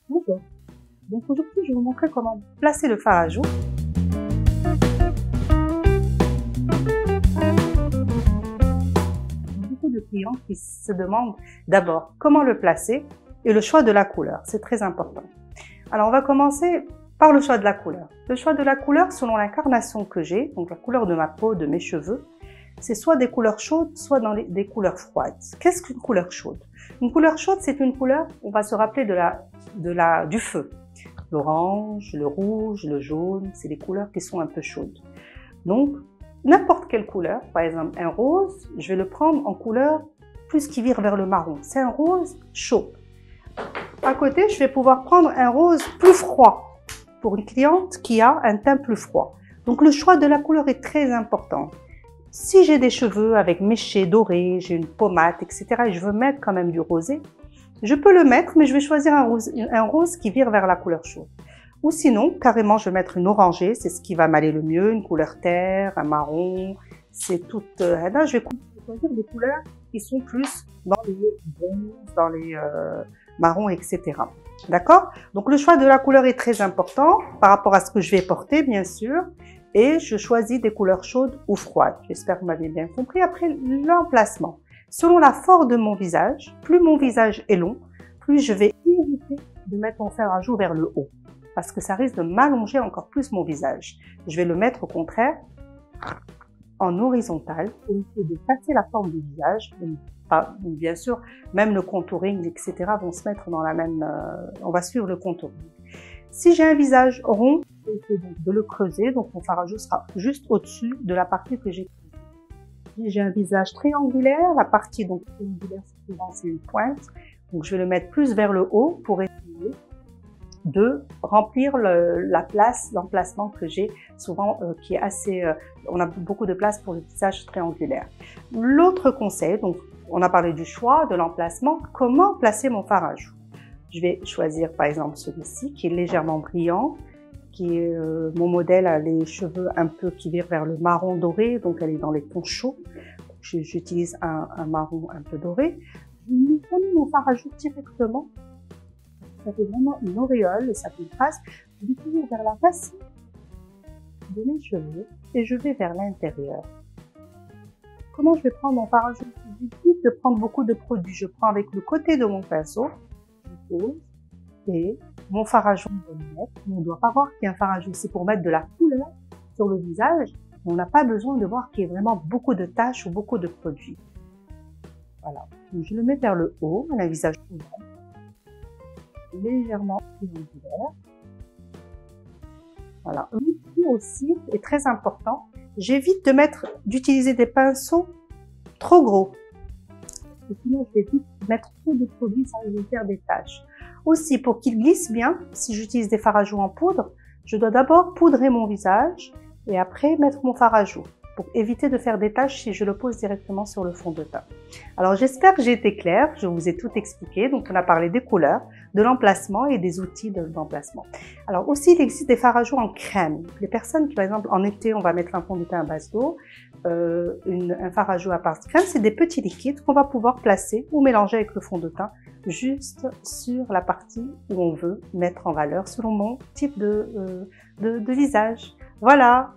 Bonjour. Donc aujourd'hui, je vais vous montrer comment placer le fard à joues. Beaucoup de clients qui se demandent d'abord comment le placer et le choix de la couleur. C'est très important. Alors on va commencer par le choix de la couleur. Le choix de la couleur selon l'incarnation que j'ai, donc la couleur de ma peau, de mes cheveux, c'est soit des couleurs chaudes, soit des couleurs froides. Qu'est-ce qu'une couleur chaude? Une couleur chaude, c'est une couleur, on va se rappeler du feu. L'orange, le rouge, le jaune, c'est des couleurs qui sont un peu chaudes. Donc, n'importe quelle couleur, par exemple un rose, je vais le prendre en couleur plus qui vire vers le marron. C'est un rose chaud. À côté, je vais pouvoir prendre un rose plus froid pour une cliente qui a un teint plus froid. Donc, le choix de la couleur est très important. Si j'ai des cheveux avec méchés dorés, j'ai une pommade, etc., et je veux mettre quand même du rosé, je peux le mettre, mais je vais choisir un rose qui vire vers la couleur chaude. Ou sinon, carrément, je vais mettre une orangée, c'est ce qui va m'aller le mieux, une couleur terre, un marron, c'est tout. Là, je vais choisir des couleurs qui sont plus dans les bronzes, dans les marrons, etc. D'accord? Donc, le choix de la couleur est très important par rapport à ce que je vais porter, bien sûr. Et je choisis des couleurs chaudes ou froides. J'espère que vous m'avez bien compris. Après, l'emplacement. Selon la forme de mon visage, plus mon visage est long, plus je vais éviter de mettre mon fer à joue vers le haut. Parce que ça risque de m'allonger encore plus mon visage. Je vais le mettre au contraire en horizontal pour essayer de casser la forme du visage. Bien sûr, même le contouring, etc. vont se mettre dans la même... on va suivre le contouring. Si j'ai un visage rond, je vais essayer donc de le creuser, donc mon fard à joue sera juste au-dessus de la partie que j'ai creusée. Si j'ai un visage triangulaire, la partie donc triangulaire, c'est une pointe, donc je vais le mettre plus vers le haut pour essayer de remplir l'emplacement que j'ai souvent qui est assez... on a beaucoup de place pour le visage triangulaire. L'autre conseil, donc on a parlé du choix, de l'emplacement, comment placer mon fard à joue? Je vais choisir par exemple celui-ci qui est légèrement brillant, qui est mon modèle a les cheveux un peu qui virent vers le marron doré, donc elle est dans les tons chauds. J'utilise un marron un peu doré. Je mets mon fard à joue directement. Ça fait vraiment une auréole et ça fait une trace. Je vais toujours vers la racine de mes cheveux et je vais vers l'intérieur. Comment je vais prendre mon fard à joue? J'évite de prendre beaucoup de produits. Je prends avec le côté de mon pinceau. Et mon fard à joue, on ne doit pas voir qu'il y a un fard à joue, c'est pour mettre de la couleur sur le visage. On n'a pas besoin de voir qu'il y ait vraiment beaucoup de taches ou beaucoup de produits. Voilà. Donc, je le mets vers le haut, un visage ouvert, légèrement triangulaire. Voilà. L'outil aussi est très important. J'évite d'utiliser des pinceaux trop gros. Parce que sinon, je vais vite mettre trop de produits, ça va me faire des taches. Aussi, pour qu'il glisse bien, si j'utilise des fards à joue en poudre, je dois d'abord poudrer mon visage et après mettre mon fard à joue pour éviter de faire des taches si je le pose directement sur le fond de teint. Alors, j'espère que j'ai été claire, je vous ai tout expliqué. Donc, on a parlé des couleurs, de l'emplacement et des outils d'emplacement. Alors, aussi, il existe des fards à joue en crème. Les personnes qui, par exemple, en été, on va mettre un fond de teint à base d'eau, un fard à joue à base de crème, c'est des petits liquides qu'on va pouvoir placer ou mélanger avec le fond de teint juste sur la partie où on veut mettre en valeur selon mon type de visage. Voilà!